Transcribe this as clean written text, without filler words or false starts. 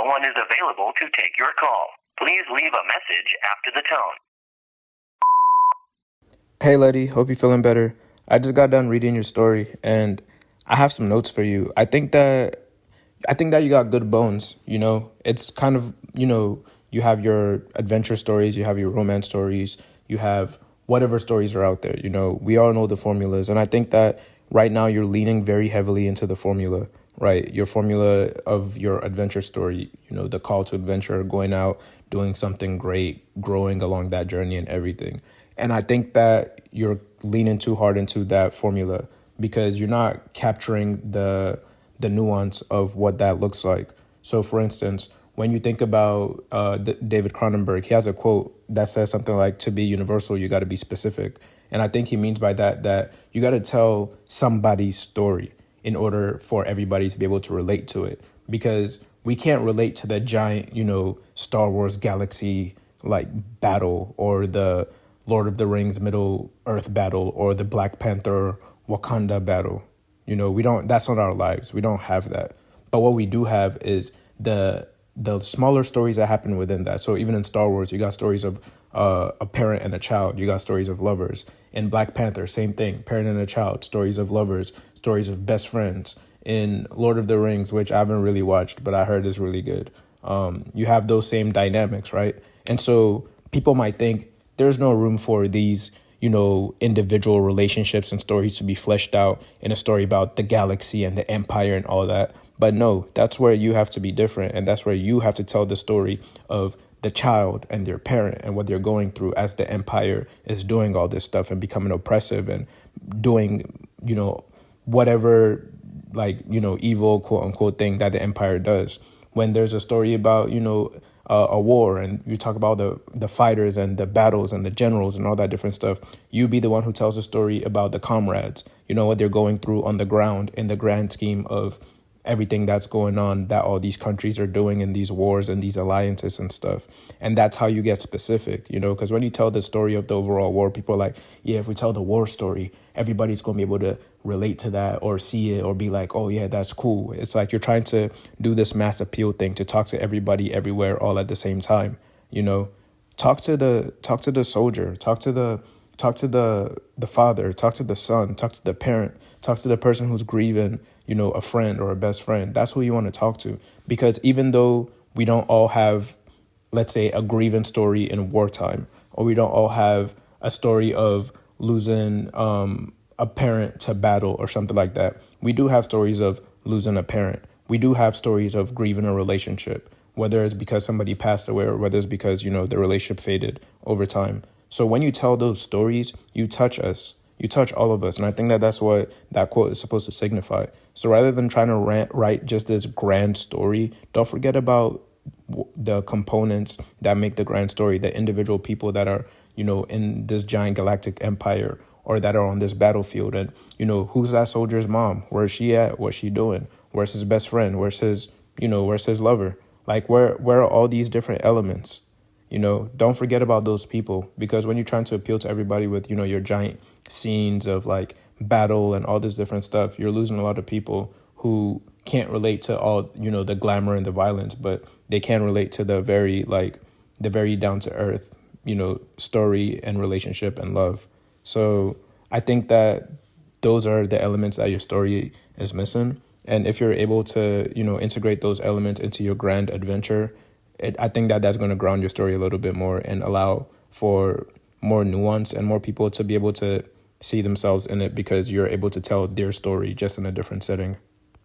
No one is available to take your call. Please leave a message after the tone. Hey, Letty, hope you're feeling better. I just got done reading your story and I have some notes for you. I think that you got good bones, It's kind of, you have your adventure stories, you have your romance stories, you have whatever stories are out there, We all know the formulas, and I think that right now you're leaning very heavily into the formula, right? Your formula of your adventure story, the call to adventure, going out, doing something great, growing along that journey and everything. And I think that you're leaning too hard into that formula because you're not capturing the nuance of what that looks like. So, for instance, when you think about David Cronenberg, he has a quote that says something like, "To be universal, you got to be specific." And I think he means by that you got to tell somebody's story in order for everybody to be able to relate to it. Because we can't relate to the giant, Star Wars galaxy like battle, or the Lord of the Rings Middle Earth battle, or the Black Panther Wakanda battle. We don't, that's not our lives. We don't have that. But what we do have is the smaller stories that happen within that. So even in Star Wars, you got stories of a parent and a child. You got stories of lovers. In Black Panther, same thing, parent and a child, stories of lovers, stories of best friends. In Lord of the Rings, which I haven't really watched, but I heard is really good, you have those same dynamics, right? And so people might think there's no room for these individual relationships and stories to be fleshed out in a story about the galaxy and the empire and all that. But no, that's where you have to be different. And that's where you have to tell the story of the child and their parent and what they're going through as the empire is doing all this stuff and becoming oppressive and doing, whatever, evil, quote unquote, thing that the empire does. When there's a story about, a war, and you talk about the fighters and the battles and the generals and all that different stuff, you be the one who tells a story about the comrades, what they're going through on the ground in the grand scheme of everything that's going on, that all these countries are doing in these wars and these alliances and stuff. And that's how you get specific, because when you tell the story of the overall war, people are like, yeah, if we tell the war story, everybody's going to be able to relate to that or see it or be like, oh yeah, that's cool. It's like you're trying to do this mass appeal thing to talk to everybody everywhere all at the same time. Talk to the soldier, talk to the father, talk to the son, talk to the parent, talk to the person who's grieving, a friend or a best friend. That's who you want to talk to. Because even though we don't all have, let's say, a grievance story in wartime, or we don't all have a story of losing a parent to battle or something like that, we do have stories of losing a parent. We do have stories of grieving a relationship, whether it's because somebody passed away or whether it's because, the relationship faded over time. So when you tell those stories, you touch us. You touch all of us. And I think that that's what that quote is supposed to signify. So rather than trying to write just this grand story, don't forget about the components that make the grand story, the individual people that are, in this giant galactic empire or that are on this battlefield. And, who's that soldier's mom? Where's she at? What's she doing? Where's his best friend? Where's his lover? Like, where are all these different elements? Don't forget about those people, because when you're trying to appeal to everybody with, your giant scenes of like battle and all this different stuff, you're losing a lot of people who can't relate to all, the glamour and the violence, but they can relate to the very down to earth, story and relationship and love. So I think that those are the elements that your story is missing. And if you're able to, integrate those elements into your grand adventure, I think that that's going to ground your story a little bit more and allow for more nuance and more people to be able to see themselves in it, because you're able to tell their story just in a different setting.